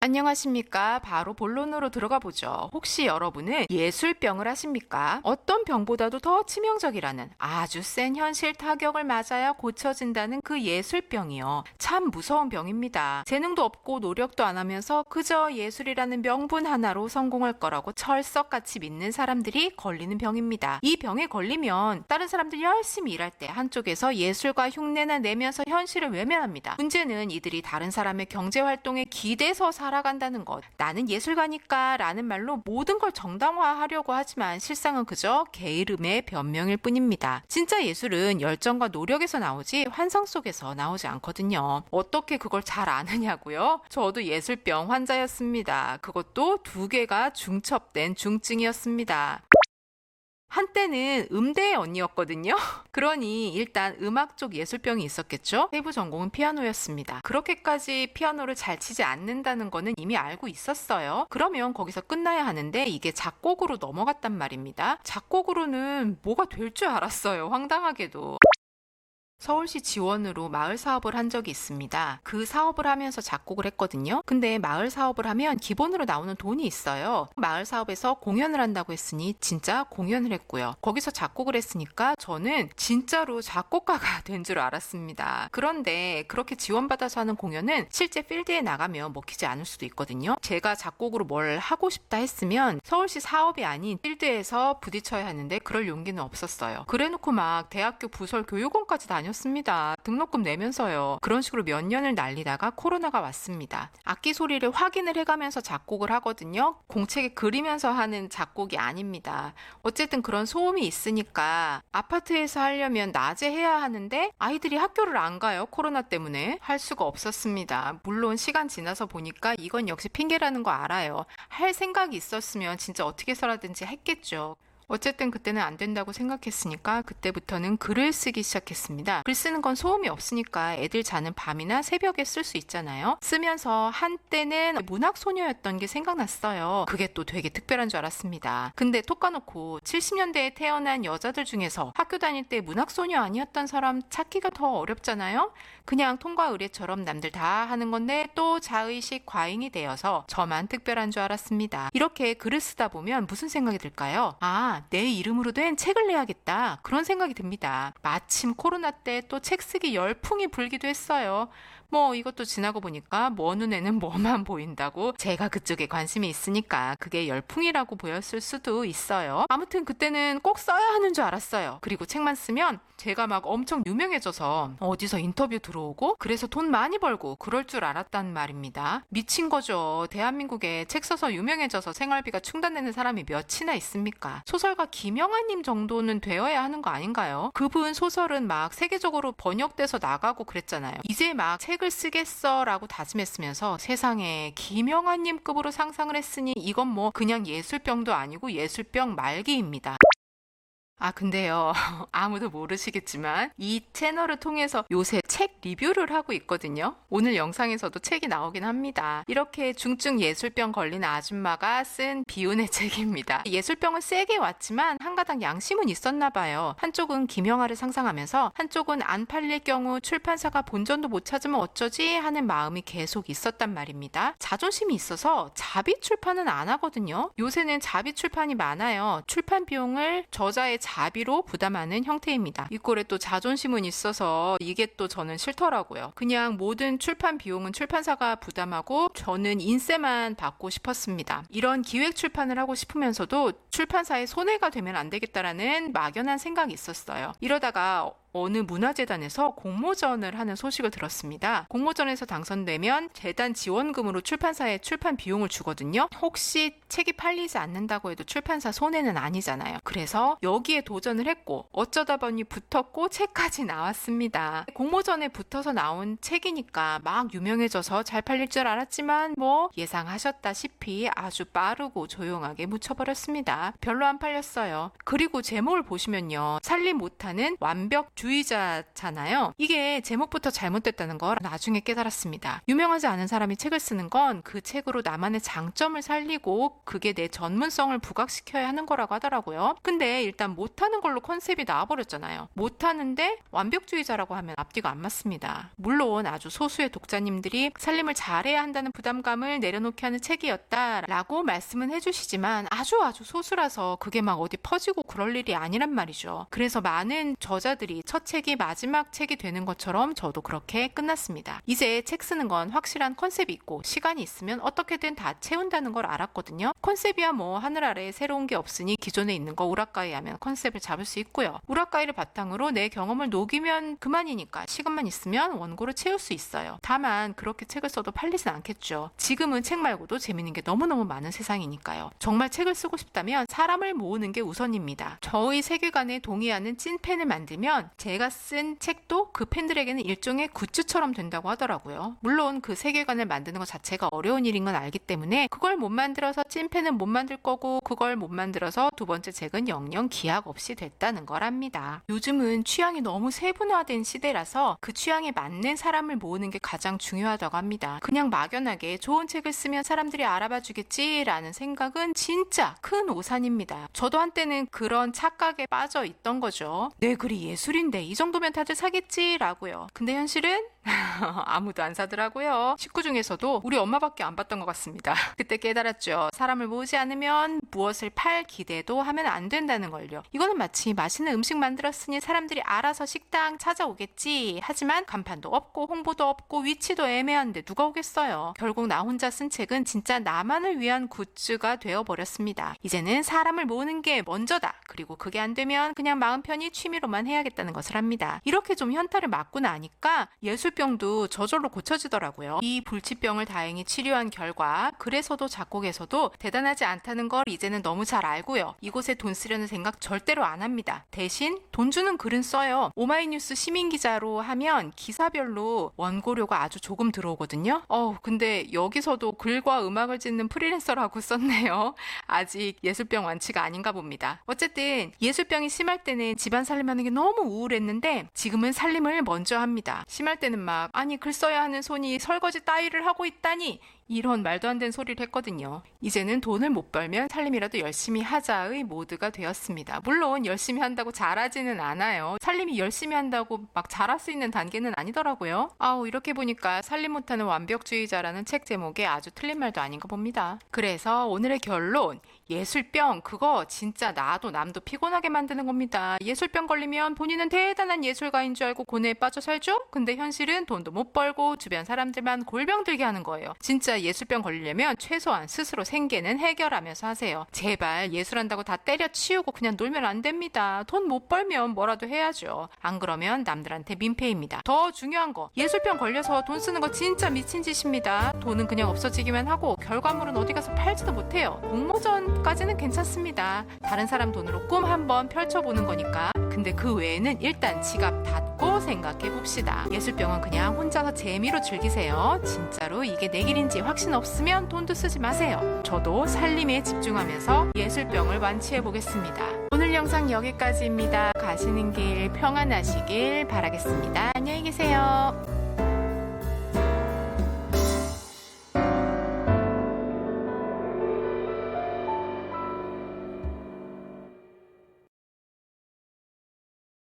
안녕하십니까. 바로 본론으로 들어가 보죠. 혹시 여러분은 예술병을 아십니까? 어떤 병보다도 더 치명적이라는 아주 센 현실 타격을 맞아야 고쳐진다는 그 예술병이요. 참 무서운 병입니다. 재능도 없고 노력도 안 하면서 그저 예술이라는 명분 하나로 성공할 거라고 철석같이 믿는 사람들이 걸리는 병입니다. 이 병에 걸리면 다른 사람들이 열심히 일할 때 한쪽에서 예술과 흉내나 내면서 현실을 외면합니다. 문제는 이들이 다른 사람의 경제활동에 기대서 살아간다는 것. 나는 예술가니까 라는 말로 모든 걸 정당화하려고 하지만 실상은 그저 게으름의 변명일 뿐입니다. 진짜 예술은 열정과 노력에서 나오지 환상 속에서 나오지 않거든요. 어떻게 그걸 잘 아느냐고요? 저도 예술병 환자였습니다. 그것도 2개가 중첩된 중증이었습니다. 한때는 음대의 언니였거든요. 그러니 일단 음악 쪽 예술병이 있었겠죠. 세부 전공은 피아노였습니다. 그렇게까지 피아노를 잘 치지 않는다는 거는 이미 알고 있었어요. 그러면 거기서 끝나야 하는데 이게 작곡으로 넘어갔단 말입니다. 작곡으로는 뭐가 될 줄 알았어요. 황당하게도. 서울시 지원으로 마을 사업을 한 적이 있습니다. 그 사업을 하면서 작곡을 했거든요. 근데 마을 사업을 하면 기본으로 나오는 돈이 있어요. 마을 사업에서 공연을 한다고 했으니 진짜 공연을 했고요. 거기서 작곡을 했으니까 저는 진짜로 작곡가가 된 줄 알았습니다. 그런데 그렇게 지원받아서 하는 공연은 실제 필드에 나가면 먹히지 않을 수도 있거든요. 제가 작곡으로 뭘 하고 싶다 했으면 서울시 사업이 아닌 필드에서 부딪혀야 하는데 그럴 용기는 없었어요. 그래놓고 막 대학교 부설 교육원까지 다녔습니다. 등록금 내면서요. 그런 식으로 몇 년을 날리다가 코로나가 왔습니다. 악기 소리를 확인을 해가면서 작곡을 하거든요. 공책에 그리면서 하는 작곡이 아닙니다. 어쨌든 그런 소음이 있으니까 아파트에서 하려면 낮에 해야 하는데 아이들이 학교를 안 가요. 코로나 때문에. 할 수가 없었습니다. 물론 시간 지나서 보니까 이건 역시 핑계라는 거 알아요. 할 생각이 있었으면 진짜 어떻게 해서라든지 했겠죠. 어쨌든 그때는 안 된다고 생각했으니까 그때부터는 글을 쓰기 시작했습니다. 글 쓰는 건 소음이 없으니까 애들 자는 밤이나 새벽에 쓸 수 있잖아요. 쓰면서 한때는 문학소녀였던 게 생각났어요. 그게 또 되게 특별한 줄 알았습니다. 근데 톡 까놓고 70년대에 태어난 여자들 중에서 학교 다닐 때 문학소녀 아니었던 사람 찾기가 더 어렵잖아요. 그냥 통과 의례처럼 남들 다 하는 건데 또 자의식 과잉이 되어서 저만 특별한 줄 알았습니다. 이렇게 글을 쓰다 보면 무슨 생각이 들까요? 내 이름으로 된 책을 내야겠다. 그런 생각이 듭니다. 마침 코로나 때 또 책 쓰기 열풍이 불기도 했어요. 이것도 지나고 보니까 눈에는 뭐만 보인다고 제가 그쪽에 관심이 있으니까 그게 열풍이라고 보였을 수도 있어요. 아무튼 그때는 꼭 써야 하는 줄 알았어요. 그리고 책만 쓰면 제가 막 엄청 유명해져서 어디서 인터뷰 들어오고 그래서 돈 많이 벌고 그럴 줄 알았단 말입니다. 미친 거죠. 대한민국에 책 써서 유명해져서 생활비가 충당되는 사람이 몇이나 있습니까? 소설가 김영하님 정도는 되어야 하는 거 아닌가요? 그분 소설은 막 세계적으로 번역돼서 나가고 그랬잖아요. 이제 막 책을 쓰겠어 라고 다짐했으면서 세상에 김영하님급으로 상상을 했으니 이건 그냥 예술병도 아니고 예술병 말기입니다. 근데요. 아무도 모르시겠지만 이 채널을 통해서 요새 책 리뷰를 하고 있거든요. 오늘 영상에서도 책이 나오긴 합니다. 이렇게 중증 예술병 걸린 아줌마가 쓴 비운의 책입니다. 예술병은 세게 왔지만 한가닥 양심은 있었나 봐요. 한쪽은 김영하를 상상하면서 한쪽은 안 팔릴 경우 출판사가 본전도 못 찾으면 어쩌지 하는 마음이 계속 있었단 말입니다. 자존심이 있어서 자비 출판은 안 하거든요. 요새는 자비 출판이 많아요. 출판 비용을 저자의 자비로 부담하는 형태입니다. 이 꼴에 또 자존심은 있어서 이게 또 저는 싫더라고요. 그냥 모든 출판 비용은 출판사가 부담하고 저는 인세만 받고 싶었습니다. 이런 기획 출판을 하고 싶으면서도 출판사에 손해가 되면 안 되겠다라는 막연한 생각이 있었어요. 이러다가 어느 문화재단에서 공모전을 하는 소식을 들었습니다. 공모전에서 당선되면 재단 지원금으로 출판사에 출판 비용을 주거든요. 혹시 책이 팔리지 않는다고 해도 출판사 손해는 아니잖아요. 그래서 여기에 도전을 했고 어쩌다 보니 붙었고 책까지 나왔습니다. 공모전에 붙어서 나온 책이니까 막 유명해져서 잘 팔릴 줄 알았지만 예상하셨다시피 아주 빠르고 조용하게 묻혀버렸습니다. 별로 안 팔렸어요. 그리고 제목을 보시면요. 살림 못하는 완벽 완벽주의자잖아요. 이게 제목부터 잘못됐다는 걸 나중에 깨달았습니다. 유명하지 않은 사람이 책을 쓰는 건 그 책으로 나만의 장점을 살리고 그게 내 전문성을 부각시켜야 하는 거라고 하더라고요. 근데 일단 못하는 걸로 컨셉이 나와버렸잖아요. 못하는데 완벽주의자라고 하면 앞뒤가 안 맞습니다. 물론 아주 소수의 독자님들이 살림을 잘해야 한다는 부담감을 내려놓게 하는 책이었다라고 말씀은 해주시지만 아주 소수라서 그게 막 어디 퍼지고 그럴 일이 아니란 말이죠. 그래서 많은 저자들이 첫 책이 마지막 책이 되는 것처럼 저도 그렇게 끝났습니다. 이제 책 쓰는 건 확실한 컨셉이 있고 시간이 있으면 어떻게든 다 채운다는 걸 알았거든요. 컨셉이야 뭐 하늘 아래에 새로운 게 없으니 기존에 있는 거 우라카이 하면 컨셉을 잡을 수 있고요. 우라카이를 바탕으로 내 경험을 녹이면 그만이니까 시간만 있으면 원고를 채울 수 있어요. 다만 그렇게 책을 써도 팔리진 않겠죠. 지금은 책 말고도 재밌는 게 너무너무 많은 세상이니까요. 정말 책을 쓰고 싶다면 사람을 모으는 게 우선입니다. 저의 세계관에 동의하는 찐팬을 만들면 제가 쓴 책도 그 팬들에게는 일종의 굿즈처럼 된다고 하더라고요. 물론 그 세계관을 만드는 것 자체가 어려운 일인 건 알기 때문에 그걸 못 만들어서 찐팬은 못 만들 거고 그걸 못 만들어서 두 번째 책은 영영 기약 없이 됐다는 거랍니다. 요즘은 취향이 너무 세분화된 시대라서 그 취향에 맞는 사람을 모으는 게 가장 중요하다고 합니다. 그냥 막연하게 좋은 책을 쓰면 사람들이 알아봐 주겠지라는 생각은 진짜 큰 오산입니다. 저도 한때는 그런 착각에 빠져 있던 거죠. 내 글이 예술인데 이 정도면 다들 사겠지라고요. 근데 현실은 아무도 안 사더라고요. 식구 중에서도 우리 엄마밖에 안 봤던 것 같습니다. 그때 깨달았죠. 사람을 모으지 않으면 무엇을 팔 기대도 하면 안 된다는 걸요. 이거는 마치 맛있는 음식 만들었으니 사람들이 알아서 식당 찾아오겠지. 하지만 간판도 없고 홍보도 없고 위치도 애매한데 누가 오겠어요. 결국 나 혼자 쓴 책은 진짜 나만을 위한 굿즈가 되어버렸습니다. 이제는 사람을 모으는 게 먼저다. 그리고 그게 안 되면 그냥 마음 편히 취미로만 해야겠다는 것을 합니다. 이렇게 좀 현타를 맞고 나니까 예술병도 저절로 고쳐지더라고요. 이 불치병을 다행히 치료한 결과 그래서도 작곡에서도 대단하지 않다는 걸 이제는 너무 잘 알고요. 이곳에 돈 쓰려는 생각 절대로 안 합니다. 대신 돈 주는 글은 써요. 오마이뉴스 시민기자로 하면 기사별로 원고료가 아주 조금 들어오거든요. 근데 여기서도 글과 음악을 짓는 프리랜서라고 썼네요. 아직 예술병 완치가 아닌가 봅니다. 어쨌든 예술병이 심할 때는 집안 살림하는 게 너무 우울했는데 지금은 살림을 먼저 합니다. 심할 때는 막 아니 글 써야 하는 손이 설거지 따위를 하고 있다니 이런 말도 안 되는 소리를 했거든요. 이제는 돈을 못 벌면 살림이라도 열심히 하자의 모드가 되었습니다. 물론 열심히 한다고 잘하지는 않아요. 살림이 열심히 한다고 막 잘할 수 있는 단계는 아니더라고요. 이렇게 보니까 살림 못하는 완벽주의자라는 책 제목에 아주 틀린 말도 아닌가 봅니다. 그래서 오늘의 결론, 예술병 그거 진짜 나도 남도 피곤하게 만드는 겁니다. 예술병 걸리면 본인은 대단한 예술가인 줄 알고 고뇌에 빠져 살죠? 근데 현실은 돈도 못 벌고 주변 사람들만 골병 들게 하는 거예요. 진짜 예술병 걸리려면 최소한 스스로 생계는 해결하면서 하세요. 제발 예술한다고 다 때려치우고 그냥 놀면 안 됩니다. 돈 못 벌면 뭐라도 해야죠. 안 그러면 남들한테 민폐입니다. 더 중요한 거, 예술병 걸려서 돈 쓰는 거 진짜 미친 짓입니다. 돈은 그냥 없어지기만 하고 결과물은 어디 가서 팔지도 못해요. 공모전까지는 괜찮습니다. 다른 사람 돈으로 꿈 한번 펼쳐보는 거니까. 근데 그 외에는 일단 지갑 닫고 생각해 봅시다. 예술병은 그냥 혼자서 재미로 즐기세요. 진짜로 이게 내 길인지 확신 없으면 돈도 쓰지 마세요. 저도 살림에 집중하면서 예술병을 완치해 보겠습니다. 오늘 영상 여기까지입니다. 가시는 길 평안하시길 바라겠습니다. 안녕히 계세요.